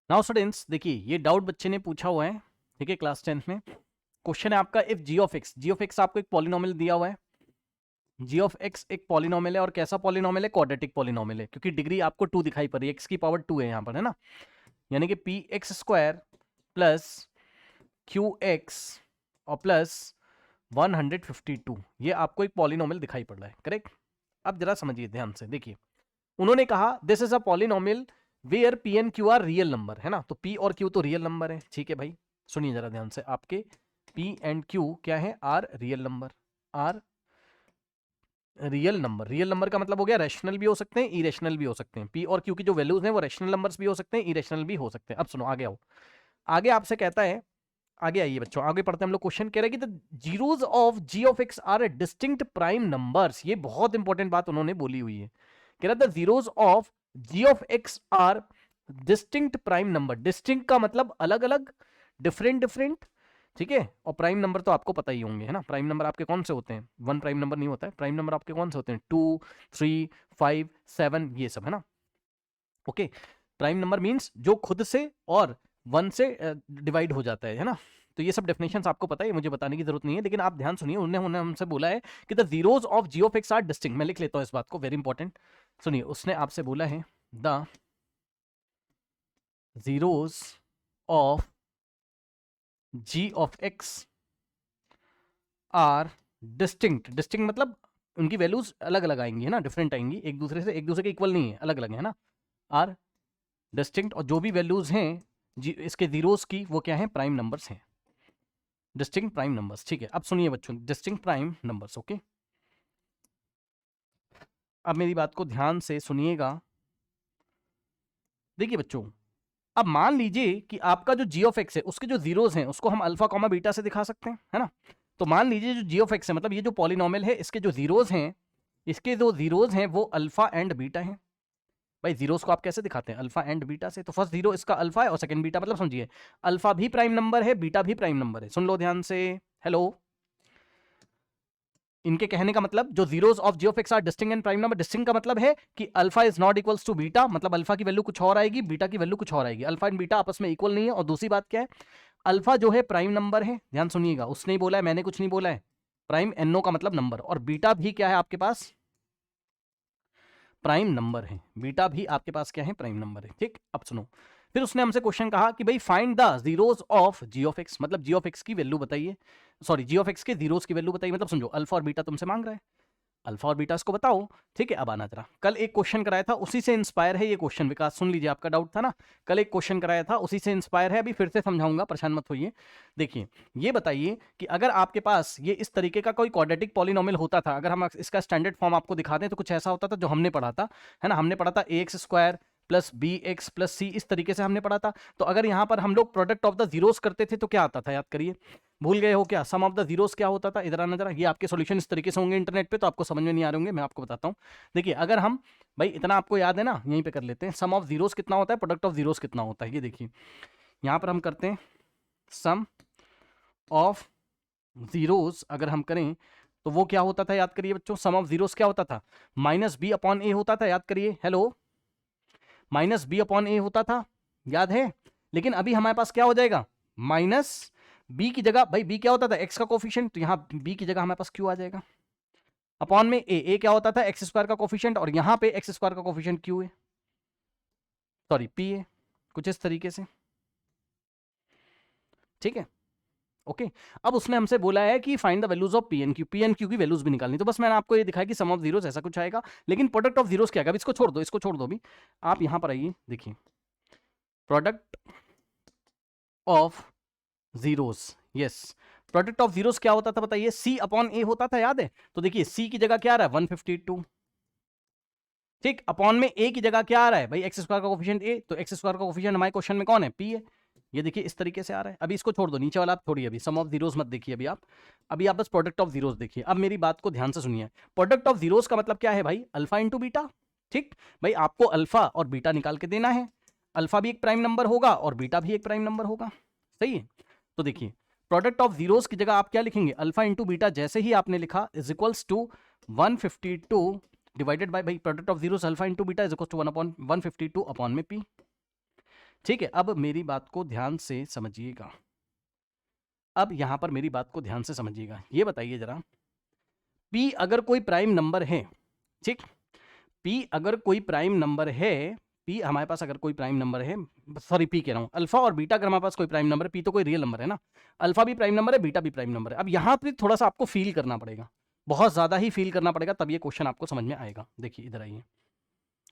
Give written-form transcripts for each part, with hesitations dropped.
Now students देखिए, ये doubt बच्चे ने पूछा हुआ है, ठीक है, क्लास 10th में। क्वेश्चन है आपका, इफ जी ऑफ एक्स आपको एक पॉलिनोमियल दिया हुआ है, जी ऑफ एक्स एक पॉलिनोमियल है, और कैसा पॉलिनोमियल है? क्वाड्रेटिक पॉलिनोमियल है, क्योंकि डिग्री आपको 2 दिखाई पड़ रही है, एक्स की पावर 2 है यहाँ पर, है ना, यानी कि P x square plus Q x और प्लस 152, ये आपको एक पॉलिनोमियल दिखाई पड़ रहा है, करेक्ट। अब जरा समझिए ध्यान से, देखिए उन्होंने कहा this is a polynomial where p and q are real number, है ना, तो पी और क्यू तो रियल नंबर है, ठीक है भाई। सुनिए जरा ध्यान से, आपके पी एंड क्यू क्या है? Are real number, are real number. Real number का मतलब हो गया रैशनल भी हो सकते हैं, इरेशनल भी हो सकते हैं। पी और क्यू की जो वैल्यूज हैं वो रैशनल नंबर्स भी हो सकते हैं, इरेशनल भी हो सकते हैं। अब सुनो, आगे आओ, आगे आपसे कहता है, आगे आइए बच्चों, आगे पढ़ते हैं हम लोग। क्वेश्चन कह रहे हैं कि the zeros of g of x are a distinct prime numbers. ये बहुत इंपॉर्टेंट बात उन्होंने बोली हुई है, कह रहा the zeros of g of x are distinct prime number. Distinct का मतलब अलग अलग, डिफरेंट डिफरेंट, ठीक है। और प्राइम नंबर तो आपको पता ही होंगे, है ना। प्राइम नंबर आपके कौन से होते हैं? वन प्राइम नंबर नहीं होता है। प्राइम नंबर आपके कौन से होते हैं? 2, 3, 5, 7, ये सब, है ना। ओके, प्राइम नंबर मींस जो खुद से और वन से डिवाइड हो जाता है ना। तो ये सब डेफिनेशंस आपको पता है, मुझे बताने की जरूरत नहीं है, लेकिन आप ध्यान सुनिए, उन्होंने हमसे बोला है कि the zeros of g of x are distinct. मैं लिख लेता हूं इस बात को, वेरी इंपॉर्टेंट। सुनिए, उसने आपसे बोला है the zeros of g of x are distinct. Distinct मतलब उनकी वैल्यूज अलग अलग आएंगी, है ना, डिफरेंट आएंगी, एक दूसरे से, एक दूसरे के इक्वल नहीं है, अलग अलग है ना। आर डिस्टिंक्ट, और जो भी वैल्यूज हैं इसके जीरोस की, वो क्या है? प्राइम नंबर्स हैं, डिस्टिंक्ट प्राइम नंबर्स, ठीक है। अब सुनिए बच्चों, डिस्टिंक्ट प्राइम नंबर्स, ओके। अब मेरी बात को ध्यान से सुनिएगा। देखिए बच्चों, अब मान लीजिए कि आपका जो जी ऑफ एक्स है उसके जो जीरोस हैं उसको हम अल्फा कॉमा बीटा से दिखा सकते हैं, है ना। तो मान लीजिए जो जी ऑफ एक्स है, मतलब ये जो पॉलिनोमियल है, इसके जो जीरोस हैं, इसके जो जीरोस हैं वो अल्फा एंड बीटा हैं। भाई जीरोस को आप कैसे दिखाते हैं? अल्फा एंड बीटा से। तो फर्स्ट जीरो इसका अल्फा है और सेकंड बीटा, मतलब समझिए अल्फा भी प्राइम नंबर है, बीटा भी प्राइम नंबर है। सुन लो ध्यान से, हेलो। इनके कहने का मतलब, जो zeros of g of x are distinct and prime number. Distinct का मतलब है कि alpha is not equals to beta, मतलब अल्फा की वैल्यू कुछ और आएगी, बीटा की वैल्यू कुछ और आएगी। अल्फा एंड बीटा आपस में इक्वल नहीं है। और दूसरी बात क्या है, अल्फा जो है प्राइम नंबर है, ध्यान सुनिएगा, उसने ही बोला है, मैंने कुछ नहीं बोला है। प्राइम एनओ का मतलब नंबर, और बीटा भी क्या है आपके पास? प्राइम नंबर है। बीटा भी आपके पास क्या है? प्राइम नंबर है, ठीक। अब सुनो, फिर उसने हमसे क्वेश्चन कहा कि भाई find the zeros of g of x, मतलब जी ऑफ एक्स की वैल्यू बताइए, सॉरी जी ऑफ एक्स के जीरोस की वैल्यू बताइए। मतलब समझो अल्फा और बीटा तुमसे मांग रहा है, अल्फा और बीटा इसको बताओ, ठीक है। अब आना जरा, कल एक क्वेश्चन कराया था, उसी से इंस्पायर है ये क्वेश्चन। विकास सुन लीजिए, आपका डाउट था ना, कल एक क्वेश्चन कराया था, उसी से इंस्पायर है, अभी फिर से समझाऊंगा, परेशान मत होइए। देखिए, ये बताइए कि अगर आपके पास ये इस तरीके का कोई क्वाड्रेटिक पॉलिनोमियल होता था, अगर हम इसका स्टैंडर्ड फॉर्म आपको दिखा दें, तो कुछ ऐसा होता था जो हमने पढ़ा था, है ना। हमने पढ़ा था A X square plus B X plus C, इस तरीके से हमने पढ़ा था। तो अगर यहां पर हम लोग प्रोडक्ट ऑफ द जीरोस करते थे तो क्या आता था? याद करिए, भूल गए हो क्या? सम ऑफ द जीरोस क्या होता था? इधर आना जरा, ये आपके सॉल्यूशन इस तरीके से होंगे इंटरनेट पे, तो आपको समझ में नहीं आ रहे होंगे, मैं आपको बताता हूं। देखिए, अगर हम, भाई इतना आपको याद है ना, यहीं पे कर लेते हैं। सम ऑफ जीरोस कितना होता है, प्रोडक्ट ऑफ जीरोस कितना होता है, ये देखिए यहां पर हम करते हैं सम ऑफ जीरोस। अगर हम करें तो वो क्या होता था? याद करिए बच्चों, सम ऑफ जीरोस क्या होता था? माइनस बी अपॉन ए होता था, याद करिए, हेलो, माइनस बी अपॉन ए होता था, याद है। लेकिन अभी हमारे पास क्या हो जाएगा? माइनस बी की जगह, भाई बी क्या होता था? एक्स का कोफिशिएंट, तो यहां बी की जगह हमारे पास क्यू आ जाएगा। अपॉन में ए क्या होता था? एक्स स्क्वायर का कोफिशिएंट, और यहां पे एक्स स्क्वायर का कोफिशिएंट क्यू है, सॉरी पी है, कुछ इस तरीके से, ठीक है, ओके। अब उसने हमसे बोला है कि find the values of p and q की वैल्यूज भी निकालनी। तो बस मैंने आपको ये दिखाया कि सम ऑफ जीरोस ऐसा कुछ आएगा, लेकिन प्रोडक्ट ऑफ जीरोस क्या आएगा? इसको छोड़ दो, इसको छोड़ दो अभी, आप यहां पर आइए, देखिए product of zeros, yes, product of zeros क्या होता था बताइए? सी अपॉन ए होता था, याद है। तो देखिए सी की जगह क्या आ रहा है? 152, ठीक। अपॉन में ए की जगह क्या आ रहा है भाई? एक्स स्क्वायर का कोफिशिएंट ए, तो एक्स स्क्वायर का कोफिशिएंट हमारे क्वेश्चन में कौन है? पी है। ये देखिए इस तरीके से आ रहा है। अभी इसको छोड़ दो, नीचे वाला आप छोड़िए, अभी सम ऑफ जीरोस मत देखिए अभी आप बस प्रोडक्ट ऑफ जीरोस देखिए। अब मेरी बात को ध्यान से सुनिए, प्रोडक्ट ऑफ जीरोस का मतलब क्या है भाई? अल्फा इंटू बीटा, ठीक। भाई आपको अल्फा और बीटा निकाल के देना है, अल्फा भी एक प्राइम नंबर होगा और बीटा भी एक प्राइम नंबर होगा, सही है। तो देखिए प्रोडक्ट ऑफ जीरोस की जगह आप क्या लिखेंगे? अल्फा इंटू बीटा, जैसे ही आपने लिखा is equals to 152 divided by, भाई product of zeros alpha into beta is equal to 1/152 upon में पी, ठीक है, अब मेरी बात को ध्यान से समझिएगा, अब यहां पर मेरी बात को ध्यान से समझिएगा। ये बताइए जरा, P अगर कोई प्राइम नंबर है, ठीक, P अगर कोई प्राइम नंबर है, P हमारे पास अगर कोई प्राइम नंबर है, सॉरी P कह रहा हूं, अल्फा और बीटा अगर हमारे पास कोई प्राइम नंबर है, P तो कोई रियल नंबर है ना, अल्फा भी प्राइम नंबर है, बीटा भी प्राइम नंबर है। अब यहां पर थोड़ा सा आपको फील करना पड़ेगा, बहुत ज्यादा ही फील करना पड़ेगा, तब ये क्वेश्चन आपको समझ में आएगा। देखिए इधर आइए,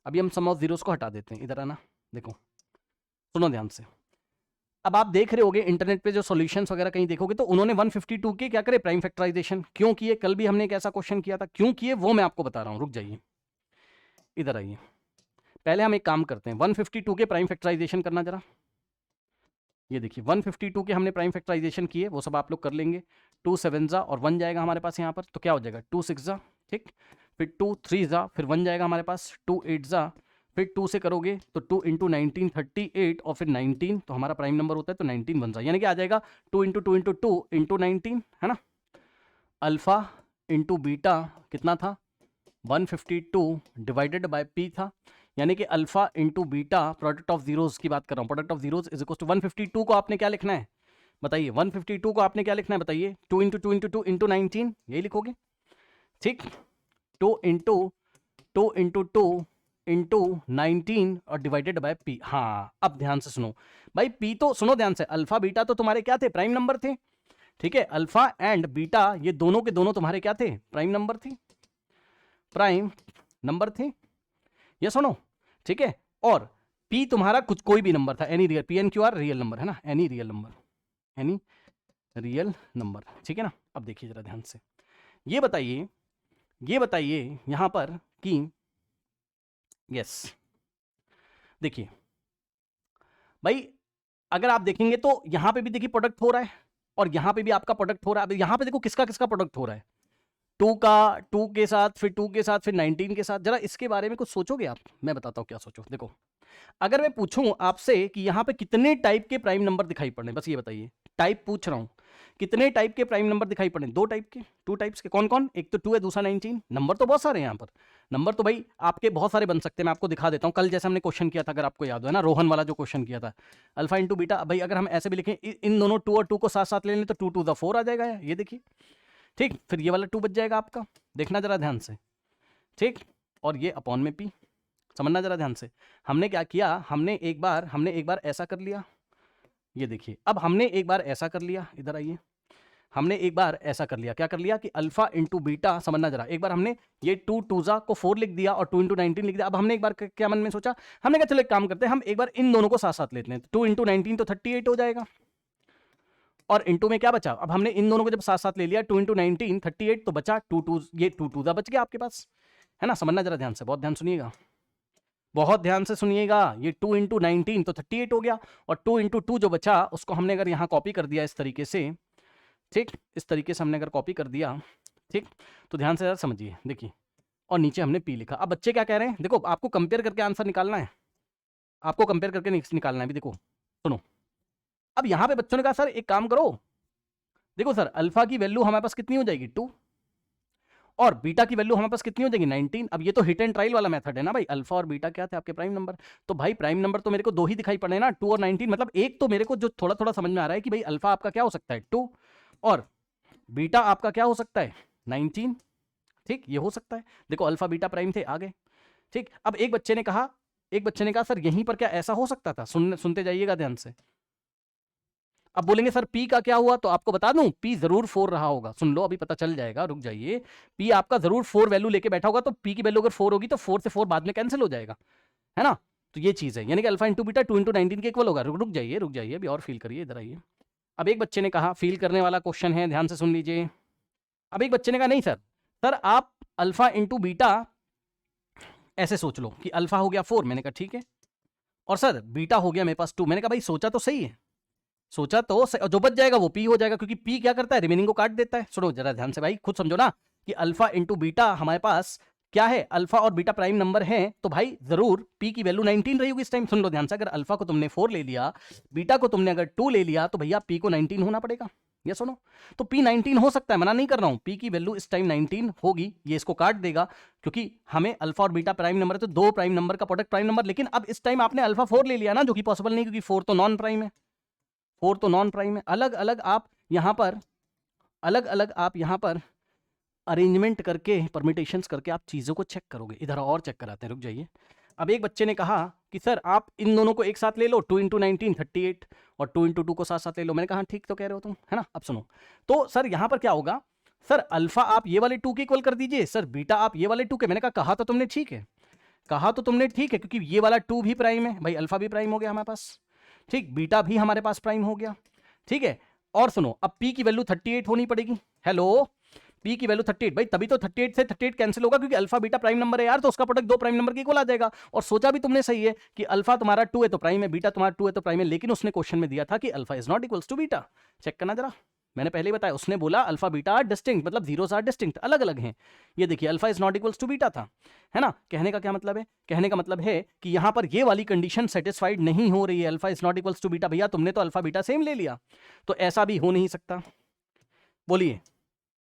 अभी हम सम ऑफ जीरोस को हटा देते हैं, इधर आना, देखो सुनो ध्यान से। अब आप देख रहे होगे इंटरनेट पे जो सॉल्यूशंस वगैरह कहीं देखोगे तो उन्होंने 152 के क्या करे, प्राइम फैक्टराइजेशन क्यों किए, कल भी हमने एक ऐसा क्वेश्चन किया था, क्यों किए वो मैं आपको बता रहा हूं, रुक जाइए इधर आइए। पहले हम एक काम करते हैं, 152 के प्राइम फैक्टराइजेशन करना जरा। ये देखिए 152 के हमने प्राइम फैक्टराइजेशन किए, वो सब आप लोग कर लेंगे। 2 7 जा और 1 जाएगा हमारे पास यहाँ पर, तो क्या हो जाएगा 2 6 जा, ठीक, फिर 2 3 जा, फिर 1 जाएगा हमारे पास, 2 8 जा, फिर 2 से करोगे तो 2 इंटू 19 38 और फिर 19, तो हमारा प्राइम नंबर होता है तो 19 बन जाए, यानी कि आ जाएगा 2 इंटू 2 इंटू 2 इंटू 19, है ना। अल्फा इंटू बीटा कितना था, 152 डिवाइडेड बाय P था, यानी कि alpha into beta, product of zeros की बात कर रहा हूँ, product of zeros is equal to 152 को आपने क्या लिखना है बताइए, 152 को आपने क्या लिखना है बताइए, 2 इंटू 2 इंटू 2 इंटू 19, यही लिखोगे, ठीक, 2 इंटू 2 इंटू 2 इंटू 19 और डिवाइडेड बाय P। हाँ अब ध्यान से सुनो भाई, P तो सुनो ध्यान से, अल्फा बीटा तो तुम्हारे क्या थे, प्राइम नंबर थे, ठीक है, अल्फा एंड बीटा ये दोनों के दोनों तुम्हारे क्या थे, प्राइम नंबर थे, प्राइम नंबर थे, ये सुनो, ठीक है, और P तुम्हारा कुछ कोई भी नंबर था, any real, PNQR real number है ना, any real number, any real number, ठीक है ना। अब देखिए जरा ध्यान से, ये बताइए यहां पर कि यस देखिए भाई, अगर आप देखेंगे तो यहां पे भी देखिए प्रोडक्ट हो रहा है और यहां पे भी आपका प्रोडक्ट हो रहा है। अब यहां पे देखो किसका किसका प्रोडक्ट हो रहा है, 2 का 2 के साथ, फिर 2 के साथ, फिर 19 के साथ। जरा इसके बारे में कुछ सोचोगे आप, मैं बताता हूं क्या सोचो। देखो अगर मैं पूछूं आपसे कि यहां पे कितने टाइप के प्राइम नंबर दिखाई पड़ रहे हैं, बस ये बताइए, टाइप पूछ रहा हूं, कितने टाइप के प्राइम नंबर दिखाई पड़े, 2 टाइप के, 2 टाइप्स के, कौन कौन, एक तो 2 है, दूसरा 19। नंबर तो बहुत सारे हैं यहाँ पर, नंबर तो भाई आपके बहुत सारे बन सकते हैं, मैं आपको दिखा देता हूँ। कल जैसे हमने क्वेश्चन किया था, अगर आपको याद हो, है ना, रोहन वाला जो क्वेश्चन किया था, अल्फा इंटू बीटा, भाई अगर हम ऐसे भी लिखें, इन दोनों 2 और 2 को साथ साथ ले लें तो 2 2 4 आ जाएगा, ये देखिए, ठीक, फिर ये वाला 2 बच जाएगा आपका, देखना जरा ध्यान से, ठीक, और ये अपॉन में P, समझना जरा ध्यान से। हमने क्या किया, हमने एक बार ऐसा कर लिया, ये देखिए, अब हमने एक बार ऐसा कर लिया, इधर आइए, हमने एक बार ऐसा कर लिया, क्या कर लिया कि अल्फा इंटू बीटा, समझना जरा, एक बार हमने ये 2 2 को 4 लिख दिया और 2 इंटू 19 लिख दिया। अब हमने एक बार क्या मन में सोचा, हमने कहा चलो एक काम करते हैं, हम एक बार इन दोनों को साथ साथ लेते हैं, 2 इंटू 19 तो 38 हो जाएगा, और इंटू में क्या बचा, अब हमने इन दोनों को जब साथ साथ ले लिया, 2 इंटू 19 38, तो बचा 2 2, ये 2 2 बच गया आपके पास, है ना। समझना जरा ध्यान से, बहुत ध्यान सुनिएगा, बहुत ध्यान से सुनिएगा, ये 2 इंटू 19 तो 38 हो गया, और 2 इंटू 2 जो बचा उसको हमने अगर यहाँ कॉपी कर दिया इस तरीके से, ठीक, इस तरीके से हमने अगर कॉपी कर दिया, ठीक, तो ध्यान से जरा समझिए, देखिए, और नीचे हमने P लिखा। अब बच्चे क्या कह रहे हैं, देखो आपको कंपेयर करके आंसर निकालना है, आपको कंपेयर करके निकालना है भी, देखो सुनो, अब यहाँ पे बच्चों ने कहा सर एक काम करो, देखो सर अल्फा की वैल्यू हमारे पास कितनी हो जाएगी 2, और बीटा की वैल्यू हमारे पास कितनी हो जाएगी 19। अब ये तो हिट एंड ट्रायल वाला मेथड है ना भाई, अल्फा और बीटा क्या थे आपके प्राइम नंबर, तो भाई प्राइम नंबर तो मेरे को 2 ही दिखाई पड़े ना, 2 और 19, मतलब एक तो मेरे को जो थोड़ा थोड़ा समझ में आ रहा है कि भाई अल्फा आपका क्या हो सकता है 2, और बीटा आपका क्या हो सकता है 19, ठीक, ये हो सकता है। देखो अल्फा बीटा प्राइम थे, आ गए, ठीक। अब एक बच्चे ने कहा सर यहीं पर क्या ऐसा हो सकता था, सुनते जाइएगा ध्यान से। अब बोलेंगे सर P का क्या हुआ, तो आपको बता दूं P जरूर 4 रहा होगा, सुन लो अभी पता चल जाएगा, रुक जाइए। P आपका जरूर 4 वैल्यू लेके बैठा होगा, तो P की वैल्यू अगर 4 होगी तो 4 से 4 बाद में कैंसिल हो जाएगा, है ना। तो ये चीज है, यानी कि अल्फा इंटू बीटा 2 इंटू 19 के इक्वल होगा। रुक जाइए अभी और फील करिए, इधर आइए। अब एक बच्चे ने कहा, फील करने वाला क्वेश्चन है, ध्यान से सुन लीजिए। अब एक बच्चे ने कहा नहीं सर आप अल्फा इंटू बीटा ऐसे सोच लो कि अल्फा हो गया 4, मैंने कहा ठीक है, और सर बीटा हो गया मेरे पास 2, मैंने कहा भाई सोचा तो सही है, सोचा तो जो बच जाएगा वो P हो जाएगा, क्योंकि P क्या करता है, रिमेनिंग को काट देता है। सुनो जरा ध्यान से भाई, खुद समझो ना कि अल्फा इंटू बीटा हमारे पास क्या है, अल्फा और बीटा प्राइम नंबर है, तो भाई जरूर P की वैल्यू 19 रही होगी इस टाइम। सुन लो ध्यान से, अगर अल्फा को तुमने 4 ले लिया, बीटा को तुमने अगर 2 ले लिया, तो भैया P को 19 होना पड़ेगा, ये सुनो, तो P 19 हो सकता है, मना नहीं कर रहा हूं, P की वैल्यू इस टाइम 19 होगी, ये इसको काट देगा क्योंकि हमें अल्फा और बीटा प्राइम नंबर है, तो दो प्राइम नंबर का प्रोडक्ट प्राइम नंबर। लेकिन अब इस टाइम आपने अल्फा 4 ले लिया ना, जो कि पॉसिबल नहीं क्योंकि 4 तो नॉन प्राइम है, 4 तो नॉन प्राइम है। अलग अलग आप यहां पर अरेंजमेंट करके, परमिटेशंस करके आप चीज़ों को चेक करोगे। इधर और चेक कराते हैं, रुक जाइए। अब एक बच्चे ने कहा कि सर आप इन दोनों को एक साथ ले लो, 2 × 19 38 और 2 × 2 को साथ साथ ले लो। मैंने कहा ठीक तो कह रहे हो तुम, है ना। अब सुनो, तो सर यहां पर क्या होगा, सर अल्फा आप ये वाले 2 के इक्वल कर दीजिए, सर बीटा आप ये वाले 2 के। मैंने कहा तो तुमने ठीक है, क्योंकि ये वाला 2 भी प्राइम है भाई, अल्फा भी प्राइम हो गया हमारे पास, ठीक, बीटा भी हमारे पास प्राइम हो गया, ठीक है। और सुनो, अब P की वैल्यू 38 होनी पड़ेगी। हेलो, P की वैल्यू 38, भाई तभी तो 38 से 38 कैंसिल होगा क्योंकि अल्फा बीटा प्राइम नंबर है यार, तो उसका प्रोडक्ट दो प्राइम नंबर के इक्वल आ जाएगा। और सोचा भी तुमने सही है कि अल्फा तुम्हारा 2 है तो प्राइम है, बीटा तुम्हारा 2 है तो प्राइम है, लेकिन उसने क्वेश्चन में दिया था कि alpha is not equals to beta. Check करना जरा, मैंने पहले ही बताया, उसने बोला अल्फा बीटा आर डिस्टिंक्ट, मतलब जीरोस आर डिस्टिंक्ट, अलग अलग हैं। ये देखिए alpha is not equals to beta था, है ना। कहने का क्या मतलब है, कहने का मतलब है कि यहां पर ये वाली कंडीशन सेटिस्फाइड नहीं हो रही है, alpha is not equals to beta. भैया तुमने तो अल्फा बीटा सेम ले लिया, तो ऐसा भी हो नहीं सकता, बोलिए,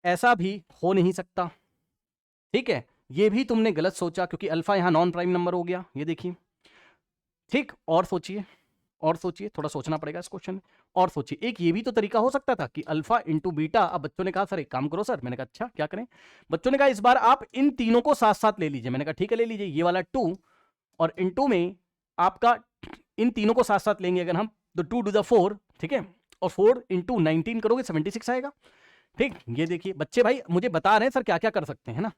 ऐसा भी हो नहीं सकता, ठीक है। ये भी तुमने गलत सोचा क्योंकि अल्फा यहां नॉन प्राइम नंबर हो गया, ये देखिए, ठीक। और सोचिए, थोड़ा सोचना पड़ेगा इस क्वेश्चन में। और सोचिए, एक ये भी तो तरीका हो सकता था कि अल्फा इंटू बीटा। अब बच्चों ने कहा सर एक काम करो सर, मैंने कहा अच्छा क्या करें। बच्चों ने कहा इस बार आप इन तीनों को साथ साथ ले लीजिए। मैंने कहा ठीक है ले लीजिए, ये वाला 2 और इंटू में आपका इन तीनों को साथ साथ लेंगे अगर हम, तो 2 टू द 4, ठीक है, और 4 इंटू 19 करोगे 76 आएगा, ठीक। ये देखिए बच्चे भाई मुझे बता रहे हैं सर क्या क्या कर सकते हैं, है ना।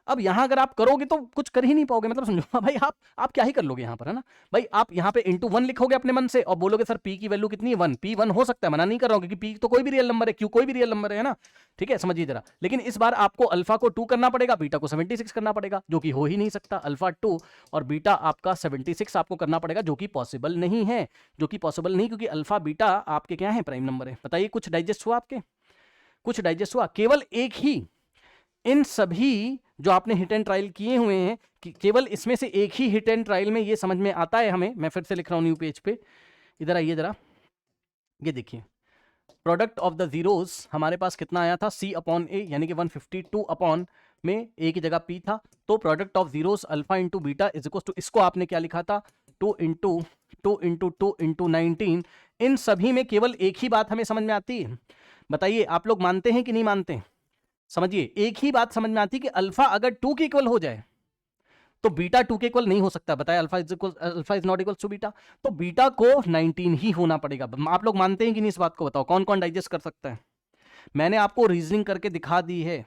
अब यहां अगर आप करोगे तो कुछ कर ही नहीं पाओगे, मतलब समझो भाई आप क्या ही कर लोगे यहां पर, है ना भाई। आप यहां पे इंटू 1 लिखोगे अपने मन से और बोलोगे सर P की वैल्यू कितनी है 1, P 1 हो सकता है, मना नहीं कर रहा हूं क्योंकि P तो कोई भी रियल नंबर है, Q कोई भी रियल नंबर है ना, ठीक है, समझिए जरा। लेकिन इस बार आपको अल्फा को 2 करना पड़ेगा, बीटा को 76 करना पड़ेगा, जो कि हो ही नहीं सकता। अल्फा 2 और बीटा आपका 76 आपको करना पड़ेगा, जो कि पॉसिबल नहीं है, क्योंकि अल्फा बीटा आपके क्या है, प्राइम नंबर है। बताइए कुछ डाइजेस्ट हुआ आपके, कुछ डाइजेस्ट हुआ। केवल एक ही, इन सभी जो आपने हिट एंड ट्रायल किए हुए हैं, कि केवल इसमें से एक ही हिट एंड ट्रायल में ये समझ में आता है हमें। मैं फिर से लिख रहा हूं न्यू पेज पे, इधर आइए जरा, ये देखिए प्रोडक्ट ऑफ द जीरोस हमारे पास कितना आया था, C/A, यानी कि 152 अपॉन में A की जगह P था, तो product of zeros alpha into beta is equal to, इसको आपने क्या लिखा था, 2 इंटू 2 इंटू 2 इंटू 19। इन सभी में केवल एक ही बात हमें समझ में आती है, बताइए आप लोग मानते हैं कि नहीं मानते। समझिए एक ही बात समझ में आती है कि अल्फा अगर 2 के इक्वल हो जाए तो बीटा 2 के इक्वल नहीं हो सकता। बताइए alpha is not equal to beta, तो बीटा को 19 ही होना पड़ेगा। आप लोग मानते हैं कि नहीं इस बात को, बताओ कौन कौन डाइजेस्ट कर सकता है। मैंने आपको रीजनिंग करके दिखा दी है,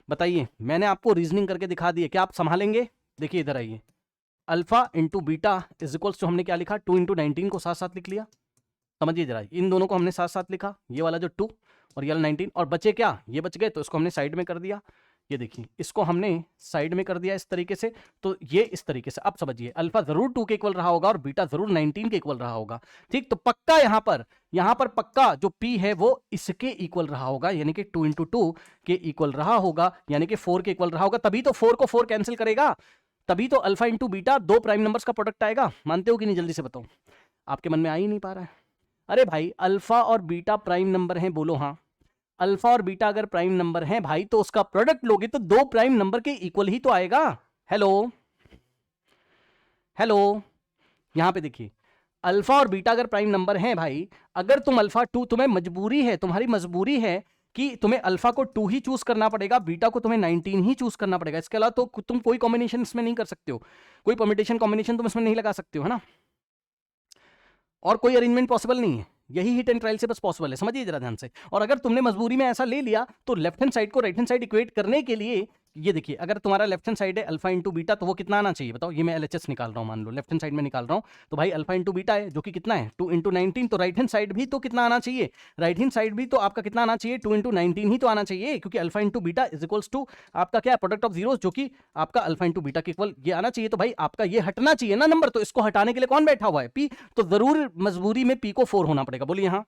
बताइए मैंने आपको रीजनिंग करके दिखा दी है, क्या आप संभालेंगे। देखिए इधर आइए, alpha into beta is equal to, हमने क्या लिखा, 2 इंटू 19 को साथ साथ लिख लिया। समझिए जरा, इन दोनों को हमने साथ साथ लिखा, ये वाला जो 2 और ये वाला 19, और बचे क्या, ये बच गए, तो इसको हमने साइड में कर दिया। ये देखिए इसको हमने साइड में कर दिया इस तरीके से, तो ये इस तरीके से। अब समझिए अल्फा जरूर 2 के इक्वल रहा होगा और बीटा जरूर 19 के इक्वल रहा होगा, ठीक। तो पक्का यहां पर पक्का जो P है वो इसके इक्वल रहा होगा, यानी कि 2 इंटू 2 के इक्वल रहा होगा, यानी कि 4 के इक्वल रहा होगा। तभी तो 4 को 4 कैंसिल करेगा, तभी तो अल्फा इंटू बीटा दो प्राइम नंबर्स का प्रोडक्ट आएगा। मानते हो कि नहीं, जल्दी से बताओ, आपके मन में आ ही नहीं पा रहा है। अरे भाई अल्फा और बीटा प्राइम नंबर हैं, बोलो हाँ। अल्फा और बीटा अगर प्राइम नंबर हैं भाई, तो उसका प्रोडक्ट लोगे तो दो प्राइम नंबर के इक्वल ही तो आएगा। हेलो हेलो, यहां पे देखिए, अल्फा और बीटा अगर प्राइम नंबर हैं भाई, अगर तुम अल्फा 2, तुम्हें मजबूरी है, तुम्हारी मजबूरी है कि तुम्हें अल्फा को 2 ही चूज करना पड़ेगा, बीटा को तुम्हें 19 ही चूज करना पड़ेगा। इसके अलावा तो तुम कोई कॉम्बिनेशन इसमें नहीं कर सकते हो, कोई परम्यूटेशन कॉम्बिनेशन तुम इसमें नहीं लगा सकते हो, है ना। और कोई अरेंजमेंट पॉसिबल नहीं है, यही हिट एंड ट्रायल से बस पॉसिबल है। समझिए जरा ध्यान से। और अगर तुमने मजबूरी में ऐसा ले लिया तो लेफ्ट हैंड साइड को राइट हैंड साइड इक्वेट करने के लिए, ये देखिए अगर तुम्हारा लेफ्ट हैंड साइड है अल्फा इंटू बीटा, तो वो कितना आना चाहिए बताओ। ये मैं LHS निकाल रहा हूं, मान लो लेफ्ट हैंड साइड में निकाल रहा हूं, तो भाई अल्फा इंटू बीटा है जो कि कितना है 2 इंटू 19, तो राइट हैंड साइड भी तो कितना आना चाहिए, राइट हैंड साइड भी तो आपका कितना आना चाहिए, 2 इंटू 19 ही तो आना चाहिए, क्योंकि alpha into beta is equals to आपका क्या है, प्रोडक्ट ऑफ जीरोस, जो कि आपका अल्फा इंटू बीटा के इक्वल ये आना चाहिए। तो भाई आपका ये हटना चाहिए ना नंबर, तो इसको हटाने के लिए कौन बैठा हुआ है, P, तो जरूर मजबूरी में P को 4 होना पड़ेगा। बोलिए हाँ।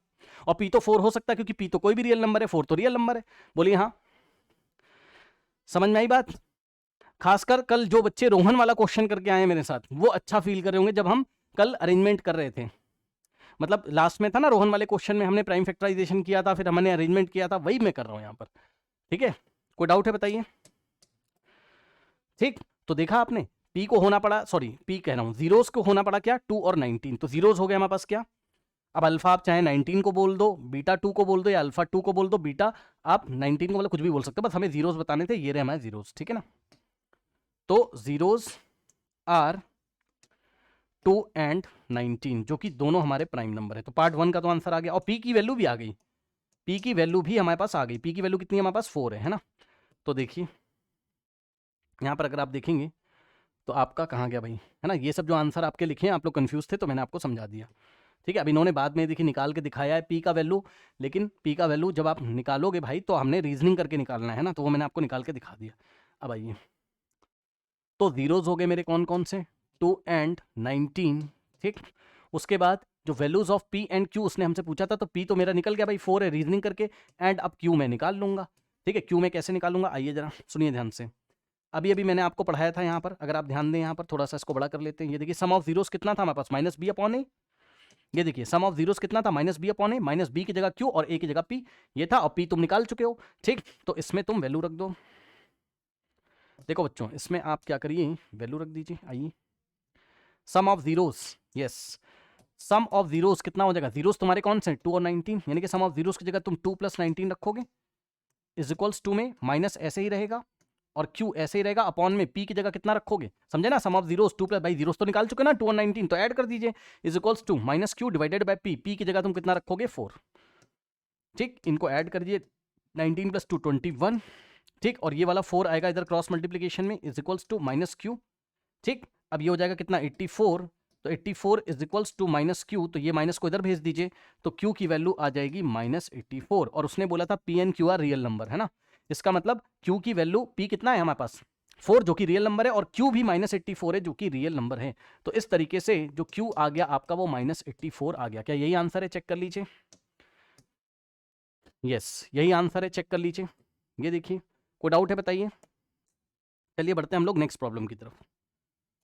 और P तो 4 हो सकता है क्योंकि P तो कोई भी रियल नंबर है, 4 तो रियल नंबर है। बोलिए हाँ। समझ में आई बात। खासकर कल जो बच्चे रोहन वाला क्वेश्चन करके आए मेरे साथ, वो अच्छा फील कर रहे होंगे जब हम कल अरेंजमेंट कर रहे थे। मतलब लास्ट में था ना रोहन वाले क्वेश्चन में हमने प्राइम फैक्टराइजेशन किया था, फिर हमने अरेंजमेंट किया था, वही मैं कर रहा हूँ यहाँ पर। ठीक है, कोई डाउट है बताइए। ठीक, तो देखा आपने पी को होना पड़ा, सॉरी पी कह रहा हूँ, जीरोस को होना पड़ा क्या 2 और 19, तो जीरोस हो गया हमारे पास क्या। अब अल्फा आप चाहे 19 को बोल दो, बीटा 2 को बोल दो, या अल्फा 2 को बोल दो, बीटा आप 19 को मतलब कुछ भी बोल सकते हो, बस हमें जीरोस बताने थे, ये रहे हमारे जीरोस। ठीक है ना, तो जीरोस आर 2 एंड 19 जो कि दोनों हमारे प्राइम नंबर है। तो पार्ट 1 का तो आंसर आ गया, और पी की वैल्यू भी आ गई, पी की वैल्यू भी हमारे पास आ गई। पी की वैल्यू कितनी है हमारे पास 4 है ना। तो देखिए यहाँ पर अगर आप देखेंगे तो आपका कहाँ गया भाई, है ना, ये सब जो आंसर आपके लिखे हैं आप लोग कंफ्यूज थे तो मैंने आपको समझा दिया। ठीक है, अब इन्होंने बाद में देखिए निकाल के दिखाया है पी का वैल्यू, लेकिन पी का वैल्यू जब आप निकालोगे भाई तो हमने रीजनिंग करके निकालना है ना, तो वो मैंने आपको निकाल के दिखा दिया। अब आइए, तो जीरोज हो गए मेरे कौन कौन से, 2 एंड 19। ठीक, उसके बाद जो values of P and Q उसने हमसे पूछा था, तो पी तो मेरा निकल गया भाई 4 है रीजनिंग करके, एंड अब क्यू मैं निकाल लूंगा। ठीक है, क्यू मैं कैसे निकालूंगा, आइए जरा सुनिए ध्यान से। अभी अभी मैंने आपको पढ़ाया था यहाँ पर, अगर आप ध्यान दें यहाँ पर थोड़ा सा इसको बड़ा कर लेते हैं। ये देखिए सम ऑफ जीरोस कितना था हमारे पास, माइनस बी अपॉन ए। ये देखिए सम ऑफ जीरोस कितना था, माइनस बी अपॉन ए, माइनस बी की जगह क्यू और ए की जगह पी, ये था, और पी तुम निकाल चुके हो। ठीक, तो इसमें तुम वैल्यू रख दो। देखो बच्चों इसमें आप क्या करिए, वैल्यू रख दीजिए। आइए, sum of zeros, yes, sum of zeros कितना हो जाएगा, जीरोस तुम्हारे कौन से 2 और 19, यानी कि सम ऑफ जीरोस की जगह तुम 2 + 19 रखोगे, इज इक्वल्स टू में माइनस ऐसे ही रहेगा और क्यू ऐसे ही रहेगा, अपॉन में पी की जगह कितना रखोगे, समझे ना, सम ऑफ जीरोस 2 प्लस, भाई जीरोस तो निकाल चुके ना 2 और 19, तो ऐड कर दीजिए, is equals to minus q divided by p, p की जगह तुम कितना रखोगे 4। ठीक, इनको ऐड कर दीजिए, 19 + 2 21। ठीक, और ये वाला 4 आएगा इधर क्रॉस मल्टीप्लीकेशन में, is equals to minus q. ठीक, अब ये हो जाएगा कितना 84, तो 84 is equals to minus q, तो ये माइनस को इधर भेज दीजिए, तो क्यू की वैल्यू आ जाएगी -84। और उसने बोला था P and q are real number, है ना, इसका मतलब क्यू की वैल्यू, पी कितना है हमारे पास 4 जो कि रियल नंबर है, और क्यू भी -84 है जो कि रियल नंबर है। तो इस तरीके से जो क्यू आ गया आपका वो -84 आ गया। क्या यही आंसर है, चेक कर लीजिए। यस, यही आंसर है, चेक कर लीजिए। ये देखिए, कोई डाउट है बताइए। चलिए बढ़ते हैं हम लोग नेक्स्ट प्रॉब्लम की तरफ।